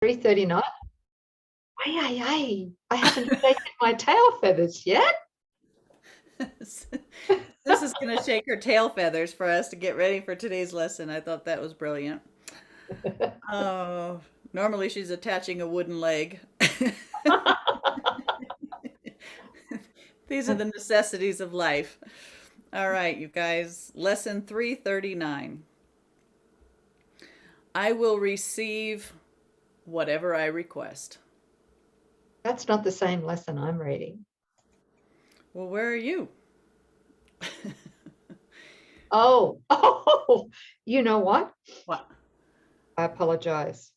3:39. I haven't shaken my tail feathers yet. This is going to shake her tail feathers for us to get ready for today's lesson. I thought that was brilliant. Oh, normally she's attaching a wooden leg. These are the necessities of life. All right, you guys. Lesson 339. I will receive whatever I request. That's not the same lesson I'm reading. Well, where are you? Oh, you know what? What? I apologize.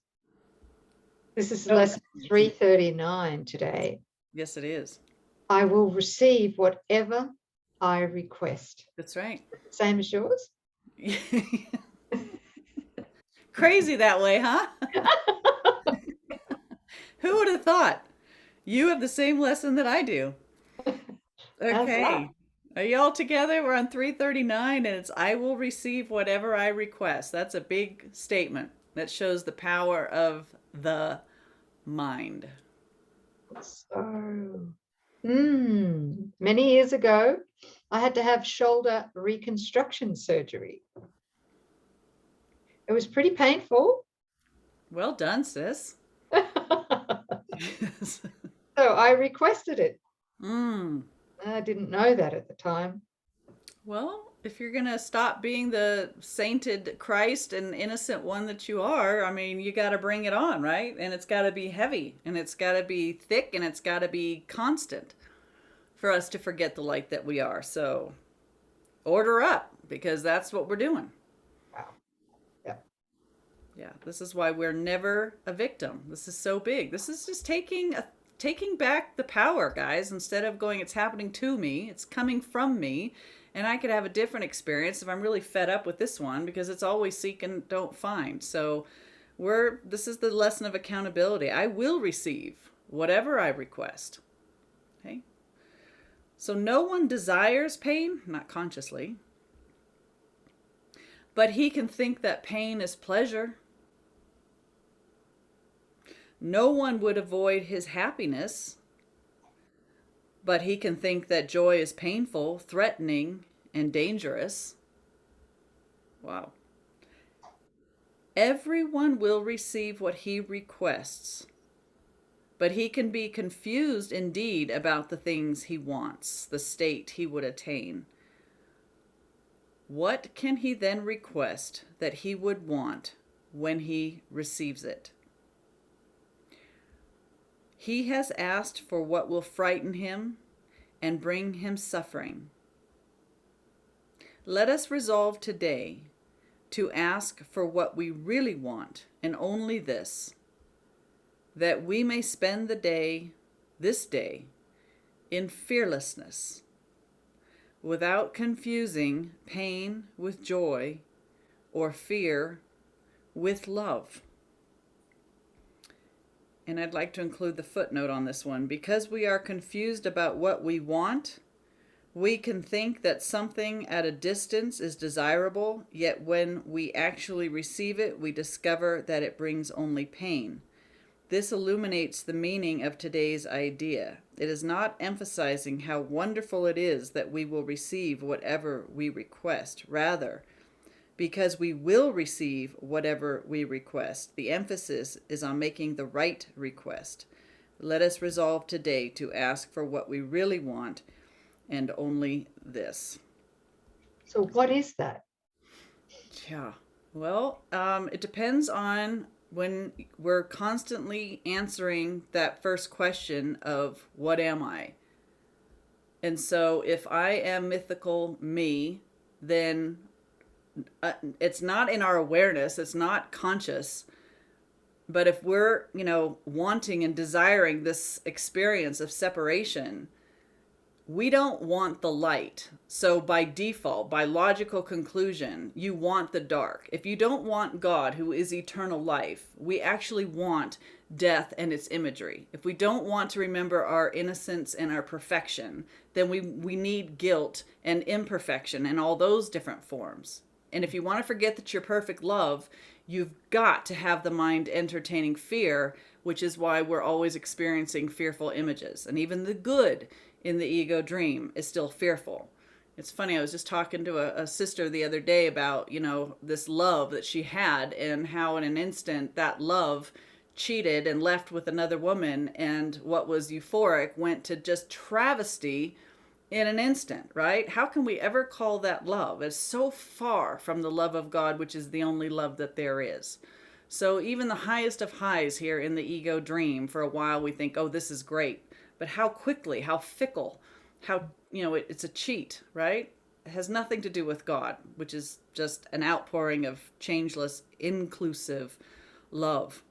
This is Oh, lesson 339 today. yes, it is. I will receive whatever I request. That's right. Same as yours? Crazy that way, huh? Who would have thought? You have the same lesson that I do. How's that? Okay. Are you all together? We're on 339 and it's I will receive whatever I request. That's a big statement that shows the power of the mind. So, many years ago, I had to have shoulder reconstruction surgery. It was pretty painful. Well done, sis. So I requested it. Mm. I didn't know that at the time. Well, if you're going to stop being the sainted Christ and innocent one that you are, I mean, you got to bring it on, right? And it's got to be heavy and it's got to be thick and it's got to be constant for us to forget the light that we are. So order up because that's what we're doing. Wow. Yeah. Yeah, this is why we're never a victim. This is so big. This is just taking back the power, guys. Instead of going, it's happening to me, it's coming from me, and I could have a different experience if I'm really fed up with this one because it's always seek and don't find. So this is the lesson of accountability. I will receive whatever I request. Okay? So no one desires pain, not consciously, but he can think that pain is pleasure. No one would avoid his happiness, but he can think that joy is painful, threatening, and dangerous. Wow. Everyone will receive what he requests, but he can be confused indeed about the things he wants, the state he would attain. What can he then request that he would want when he receives it? He has asked for what will frighten him and bring him suffering. Let us resolve today to ask for what we really want, and only this, that we may spend this day, in fearlessness, without confusing pain with joy or fear with love. And I'd like to include the footnote on this one. Because we are confused about what we want, we can think that something at a distance is desirable, yet when we actually receive it, we discover that it brings only pain. This illuminates the meaning of today's idea. It is not emphasizing how wonderful it is that we will receive whatever we request. Rather, because we will receive whatever we request, the emphasis is on making the right request. Let us resolve today to ask for what we really want, and only this. So what is that? Yeah. Well, it depends on when we're constantly answering that first question of what am I? And so if I am mythical me, then it's not in our awareness, it's not conscious. But if we're, wanting and desiring this experience of separation, we don't want the light. So by default, by logical conclusion, you want the dark. If you don't want God, who is eternal life, we actually want death and its imagery. If we don't want to remember our innocence and our perfection, then we need guilt and imperfection and all those different forms. And if you want to forget that you're perfect love, you've got to have the mind entertaining fear, which is why we're always experiencing fearful images. And even the good in the ego dream is still fearful. It's funny, I was just talking to a sister the other day about, this love that she had and how in an instant that love cheated and left with another woman, and what was euphoric went to just travesty in an instant, right? How can we ever call that love? It's so far from the love of God, which is the only love that there is. So even the highest of highs here in the ego dream, for a while we think, oh, this is great. But how quickly, how fickle, how, it's a cheat, right? It has nothing to do with God, which is just an outpouring of changeless, inclusive love.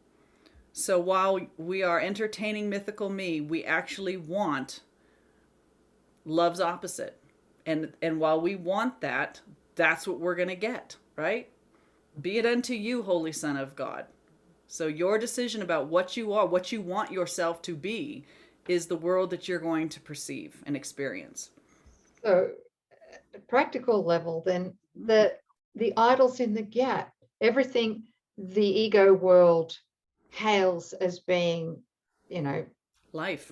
So while we are entertaining mythical me, we actually want love's opposite. And while we want that, that's what we're going to get, right? Be it unto you, Holy Son of God. So your decision about what you are, what you want yourself to be, is the world that you're going to perceive and experience. So, at a practical level, then the idols in the gap, everything the ego world hails as being, life.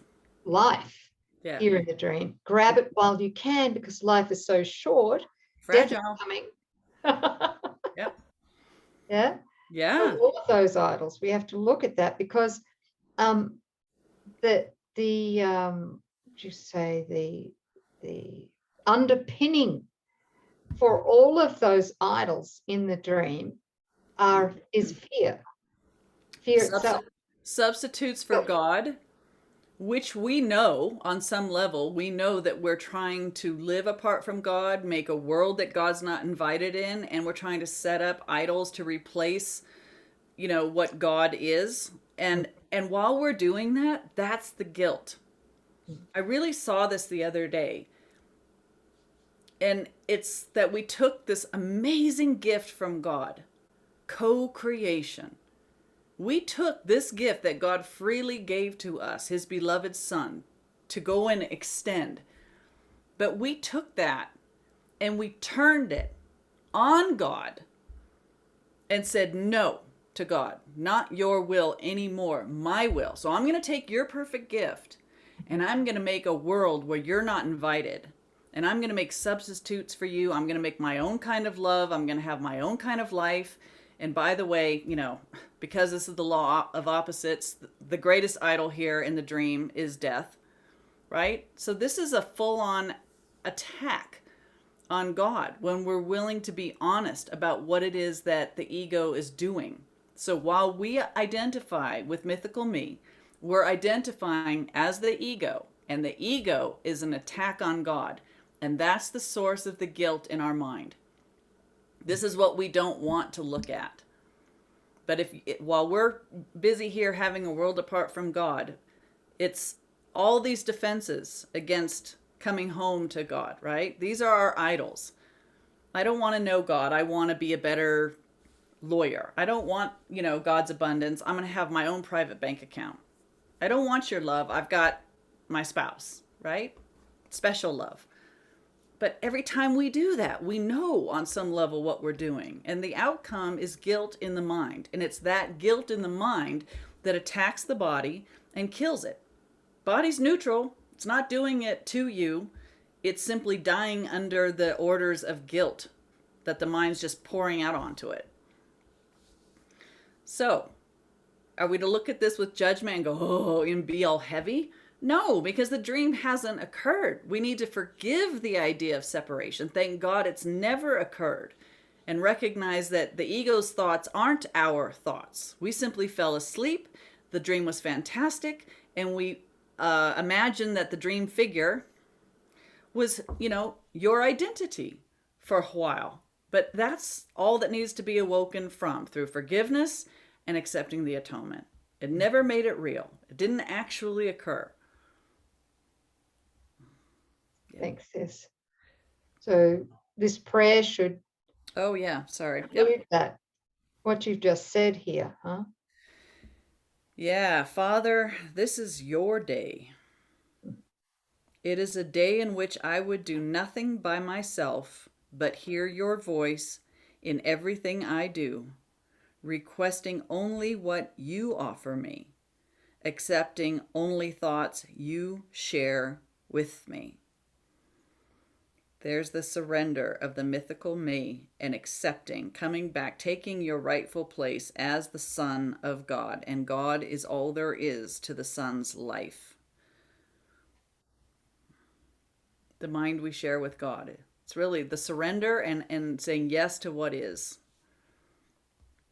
Yeah. Here in the dream. Grab it while you can, because life is so short. Fragile. Death is coming. Yep. Yeah. Yeah. So all of those idols, we have to look at that, because the underpinning for all of those idols in the dream is fear. Fear itself. Substitutes for God, which we know on some level, we know that we're trying to live apart from God, make a world that God's not invited in, and we're trying to set up idols to replace, what God is. And while we're doing that, that's the guilt. I really saw this the other day. And it's that we took this amazing gift from God, co-creation. We took this gift that God freely gave to us, his beloved Son, to go and extend. But we took that and we turned it on God and said no to God. Not your will anymore, my will. So I'm going to take your perfect gift and I'm going to make a world where you're not invited. And I'm going to make substitutes for you. I'm going to make my own kind of love. I'm going to have my own kind of life. And by the way, because this is the law of opposites, the greatest idol here in the dream is death, right? So this is a full-on attack on God when we're willing to be honest about what it is that the ego is doing. So while we identify with mythical me, we're identifying as the ego, and the ego is an attack on God. And that's the source of the guilt in our mind. This is what we don't want to look at. But while we're busy here having a world apart from God, it's all these defenses against coming home to God, right? These are our idols. I don't want to know God. I want to be a better lawyer. I don't want, God's abundance. I'm going to have my own private bank account. I don't want your love. I've got my spouse, right? Special love. But every time we do that, we know on some level what we're doing. And the outcome is guilt in the mind. And it's that guilt in the mind that attacks the body and kills it. Body's neutral. It's not doing it to you. It's simply dying under the orders of guilt that the mind's just pouring out onto it. So, are we to look at this with judgment and go, oh, and be all heavy? No, because the dream hasn't occurred. We need to forgive the idea of separation. Thank God it's never occurred. And recognize that the ego's thoughts aren't our thoughts. We simply fell asleep. The dream was fantastic. And we imagined that the dream figure was, your identity for a while. But that's all that needs to be awoken from through forgiveness and accepting the atonement. It never made it real. It didn't actually occur. Thanks, sis. So this prayer should include that, what you've just said here, huh? Yeah, Father, this is your day. It is a day in which I would do nothing by myself but hear your voice in everything I do. requesting only what you offer me, accepting only thoughts you share with me. There's the surrender of the mythical me and accepting, coming back, taking your rightful place as the Son of God. And God is all there is to the Son's life. The mind we share with God. It's really the surrender and saying yes to what is.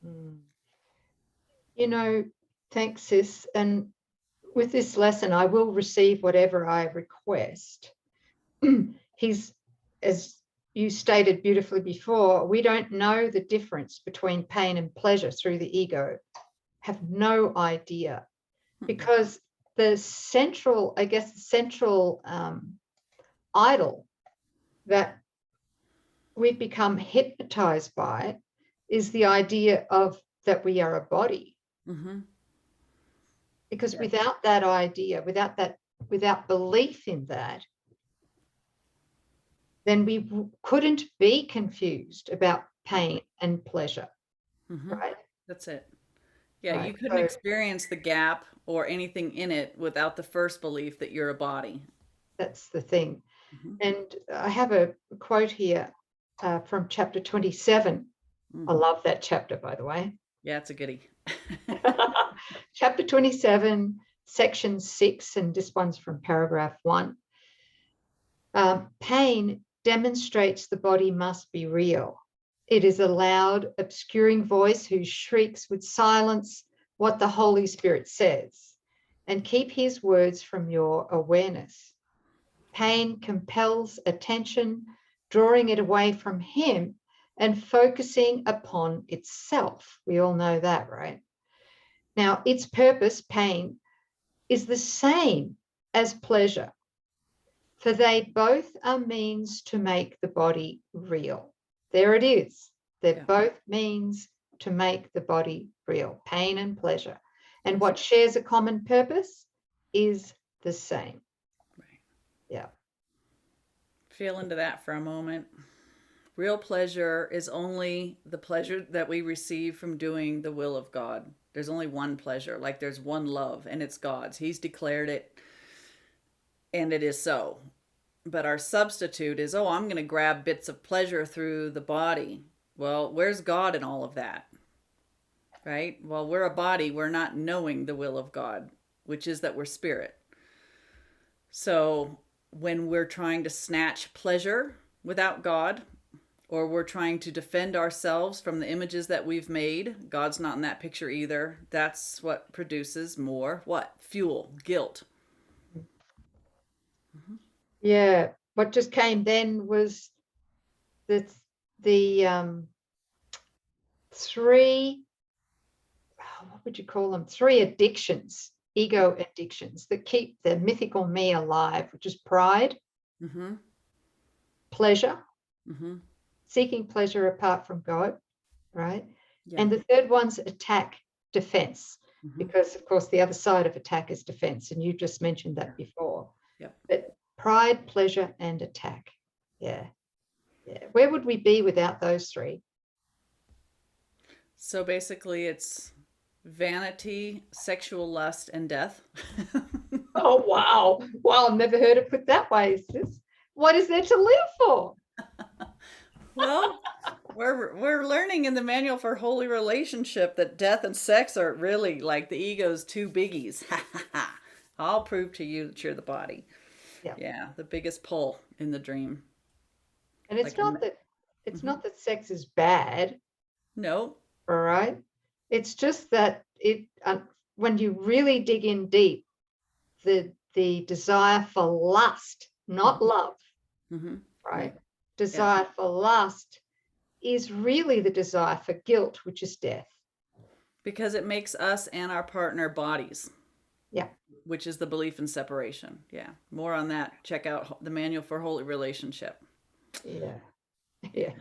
You know, thanks, sis. And with this lesson, I will receive whatever I request. He's, as you stated beautifully before, we don't know the difference between pain and pleasure through the ego, have no idea, because the central, I guess, the central idol that we've become hypnotized by is the idea of that we are a body. Mm-hmm. Because without that idea, without belief in that, then we couldn't be confused about pain and pleasure. Mm-hmm. Right? That's it. Yeah, Right. you couldn't experience the gap or anything in it without the first belief that you're a body. That's the thing. Mm-hmm. And I have a quote here from chapter 27. I love that chapter, by the way. Yeah, it's a goodie. Chapter 27, section 6, and this one's from paragraph 1. Pain demonstrates the body must be real. It is a loud, obscuring voice whose shrieks would silence what the Holy Spirit says and keep his words from your awareness. Pain compels attention, drawing it away from him and focusing upon itself. We all know that, right? Now, its purpose, pain, is the same as pleasure, for they both are means to make the body real. There it is. They're both means to make the body real, pain and pleasure. And what shares a common purpose is the same. Right. Yeah. Feel into that for a moment. Real pleasure is only the pleasure that we receive from doing the will of God. There's only one pleasure, like there's one love, and it's God's. He's declared it, and it is so. But our substitute is, I'm going to grab bits of pleasure through the body. Well, where's God in all of that? Right? Well, we're a body. We're not knowing the will of God, which is that we're spirit. So when we're trying to snatch pleasure without God, or we're trying to defend ourselves from the images that we've made, God's not in that picture either. That's what produces more, fuel, guilt. Mm-hmm. Yeah. What just came then was the three, what would you call them? 3 addictions, ego addictions that keep the mythical me alive, which is pride, pleasure, seeking pleasure apart from God, right? Yeah. And the third one's attack, defense, because of course the other side of attack is defense, and you just mentioned that before. Yeah. But pride, pleasure, and attack. Yeah. Yeah. Where would we be without those 3? So basically it's vanity, sexual lust, and death. Oh, wow. Well, I've never heard it put that way, sis. What is there to live for? Well, we're learning in the Manual for Holy Relationship that death and sex are really like the ego's 2 biggies. I'll prove to you that you're the body. Yeah, the biggest pull in the dream. And it's not that sex is bad. No. All right. It's just that when you really dig in deep, the desire for lust, not love, right? Desire for lust is really the desire for guilt, which is death. Because it makes us and our partner bodies. Yeah. Which is the belief in separation. Yeah. More on that. Check out the Manual for Holy Relationship. Yeah. Yeah.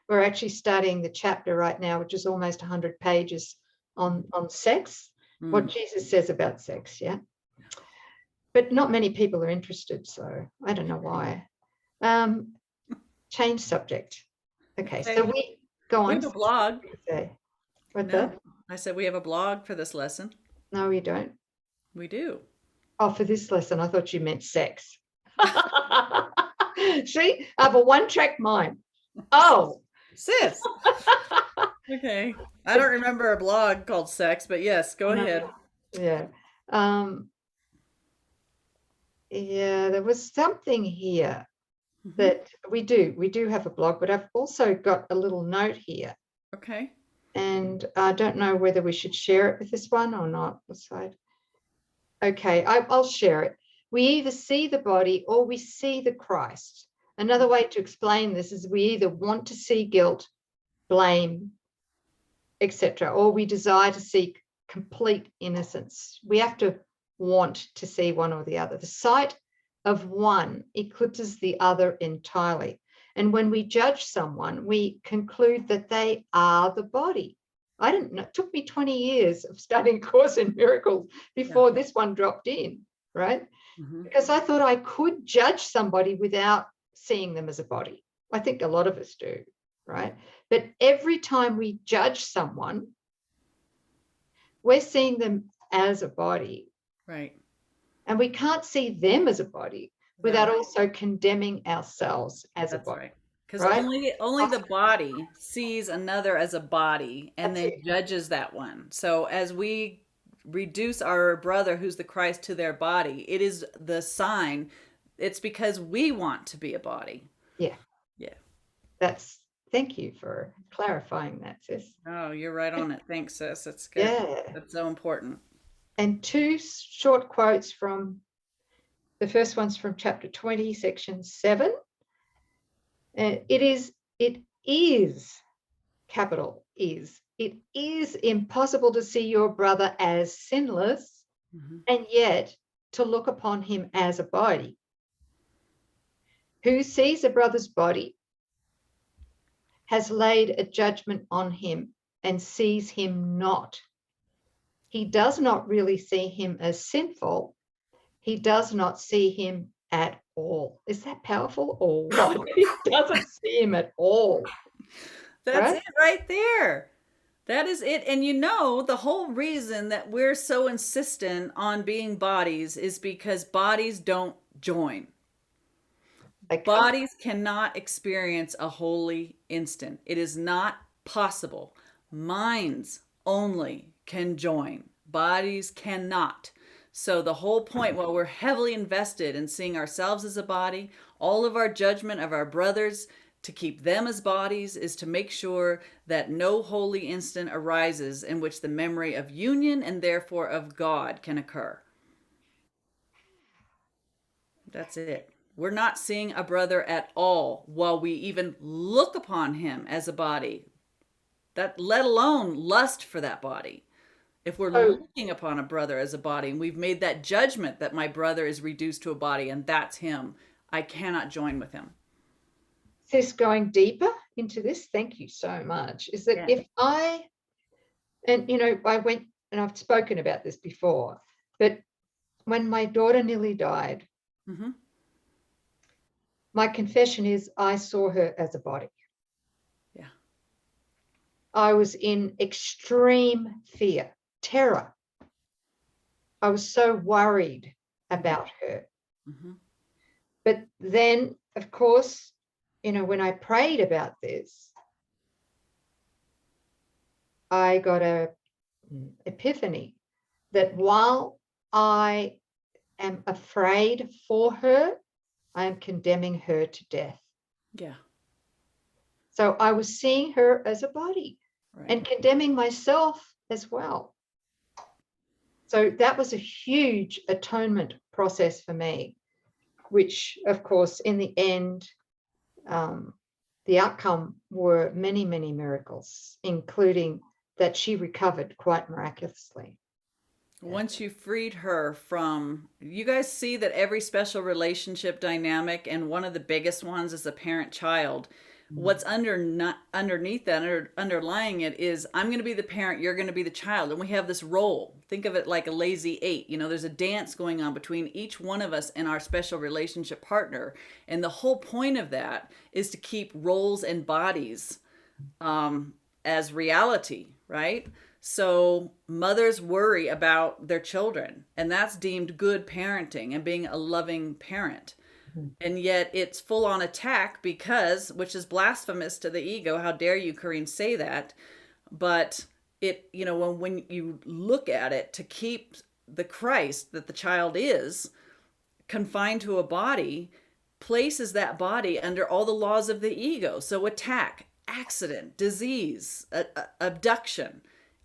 We're actually studying the chapter right now, which is almost 100 pages on sex, what Jesus says about sex. Yeah. But not many people are interested, so I don't know why. Change subject. Okay, so we go on. We have a blog. What No, the? I said we have a blog for this lesson. No, we don't. We do. Oh, for this lesson, I thought you meant sex. See, I have a one-track mind. Oh, Sis. Okay. I don't remember a blog called Sex, but yes, go ahead. yeah. Yeah, there was something here that we do have a blog, but I've also got a little note here. Okay. And I don't know whether we should share it with this one or not. Okay, I'll share it. We either see the body or we see the Christ. Another way to explain this is we either want to see guilt, blame, etc., or we desire to seek complete innocence. We have to want to see one or the other. The sight of one eclipses the other entirely. And when we judge someone, we conclude that they are the body. I didn't know, it took me 20 years of studying Course in Miracles before this one dropped in, right? Because I thought I could judge somebody without seeing them as a body. I think a lot of us do, right? But every time we judge someone, we're seeing them as a body. Right. And we can't see them as a body without also condemning ourselves as a body. Right. Because only the body sees another as a body and then judges that one. So as we reduce our brother who's the Christ to their body, it is the sign. It's because we want to be a body. Yeah. Yeah. Thank you for clarifying that, sis. Oh, you're right on it. Thanks, sis. That's good. Yeah. That's so important. And two short quotes from the first one's from chapter 20, section 7. It is, capital is, it is impossible to see your brother as sinless and yet to look upon him as a body. Who sees a brother's body has laid a judgment on him and sees him not. He does not really see him as sinful. He does not see him at all. Is that powerful or what? He doesn't see him at all. That's it right there. That is it. And you know, the whole reason that we're so insistent on being bodies is because bodies don't join. Bodies cannot experience a holy instant. It is not possible. Minds only can join. Bodies cannot. So the whole point, while we're heavily invested in seeing ourselves as a body, all of our judgment of our brothers to keep them as bodies is to make sure that no holy instant arises in which the memory of union and therefore of God can occur. That's it. We're not seeing a brother at all while we even look upon him as a body, that let alone lust for that body. If we're looking upon a brother as a body and we've made that judgment that my brother is reduced to a body and that's him, I cannot join with him. Sis, going deeper into this, thank you so much, is that if I went, and I've spoken about this before, but when my daughter nearly died, my confession is I saw her as a body. Yeah. I was in extreme fear, terror. I was so worried about her. But then, of course, when I prayed about this, I got an epiphany that while I am afraid for her, I am condemning her to death. Yeah. So I was seeing her as a body and condemning myself as well. So that was a huge atonement process for me, which, of course, in the end, the outcome were many, many miracles, including that she recovered quite miraculously. Once you freed her from, you guys see that every special relationship dynamic, and one of the biggest ones is a parent-child. What's underneath that, underlying it is, I'm going to be the parent, you're going to be the child. And we have this role. Think of it like a lazy 8. There's a dance going on between each one of us and our special relationship partner. And the whole point of that is to keep roles and bodies as reality, right? So mothers worry about their children, and that's deemed good parenting and being a loving parent. Mhm. And yet it's full on attack because, which is blasphemous to the ego. How dare you, Coreen, say that? But it, when you look at it, to keep the Christ that the child is confined to a body places that body under all the laws of the ego. So attack, accident, disease, abduction,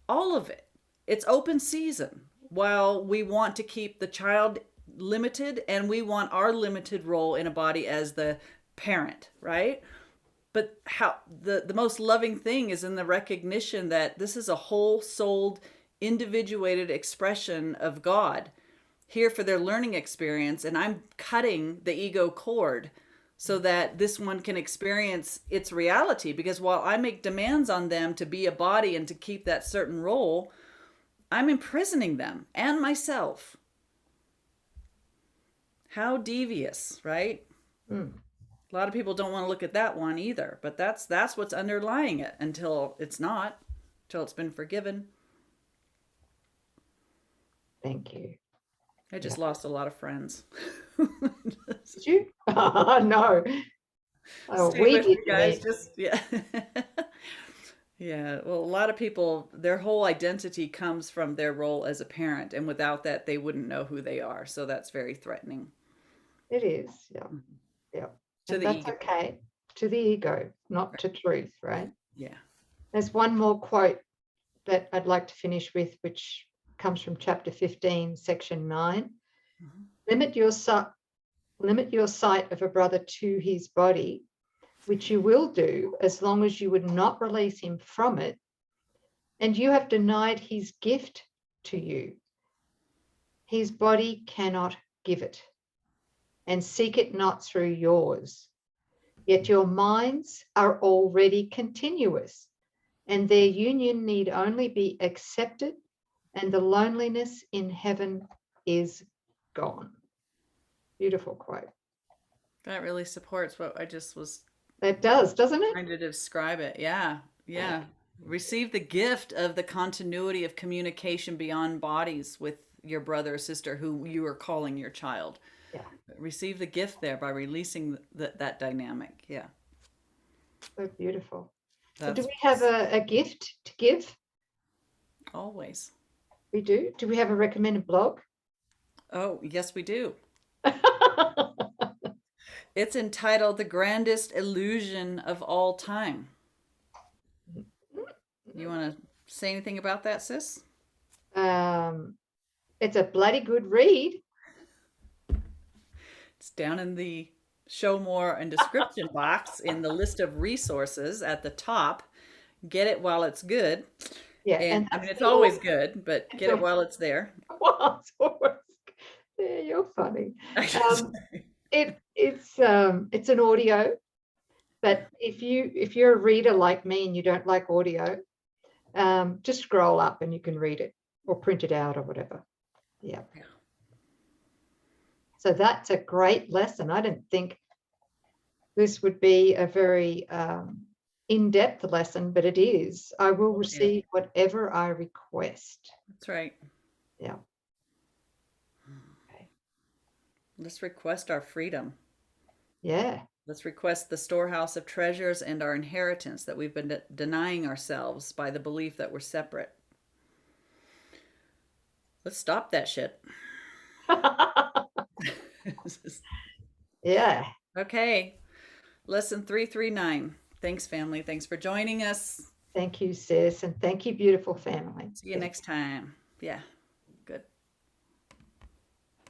all of it. It's open season. While we want to keep the child limited and we want our limited role in a body as the parent, right? But how the most loving thing is in the recognition that this is a whole-souled, individuated expression of God here for their learning experience, and I'm cutting the ego cord so that this one can experience its reality. Because while I make demands on them to be a body and to keep that certain role, I'm imprisoning them and myself. How devious, right? Mm. A lot of people don't want to look at that one either, but that's what's underlying it until it's not, until it's been forgiven. Thank you. I just lost a lot of friends. Did you? No. Oh, Stay we with did, me, guys. Just yeah. Yeah. Well, a lot of people, their whole identity comes from their role as a parent, and without that, they wouldn't know who they are. So that's very threatening. It is. Yeah. Yeah. To And the that's ego. okay. To the ego, not Right. to truth, right? Yeah. There's one more quote that I'd like to finish with, which comes from chapter 15, section 9. Mhm. Limit your sight of a brother to his body, which you will do as long as you would not release him from it, and you have denied his gift to you. His body cannot give it, and seek it not through yours. Yet your minds are already continuous, and their union need only be accepted, and the loneliness in heaven is gone. Beautiful quote. That really supports what I just was That does, doesn't it? trying to describe it. Yeah. Yeah. Receive the gift of the continuity of communication beyond bodies with your brother or sister who you are calling your child. Yeah. Receive the gift there by releasing that dynamic. Yeah. So beautiful. So do That's we have a gift to give? always. We do. Do we have a recommended blog? Oh, yes, we do. It's entitled The Grandest Illusion of All Time. You want to say anything about that, sis? It's a bloody good read. It's down in the show more and description box in the list of resources at the top. Get it while it's good. Yeah, And I that's mean, it's the always good, but get it author. while it's there. Well, it's always- yeah, you're funny. It's an audio, but if you're a reader like me and you don't like audio, just scroll up and you can read it or print it out or whatever. Yeah. Yeah. So that's a great lesson. I didn't think this would be a very in-depth lesson, but it is. I will receive whatever I request. That's right. Yeah. Okay. Let's request our freedom. Yeah. Let's request the storehouse of treasures and our inheritance that we've been denying ourselves by the belief that we're separate. Let's stop that shit. Yeah. Okay. Lesson 339. Thanks, family. Thanks for joining us. Thank you, sis. And thank you, beautiful family. See you next time. Yeah.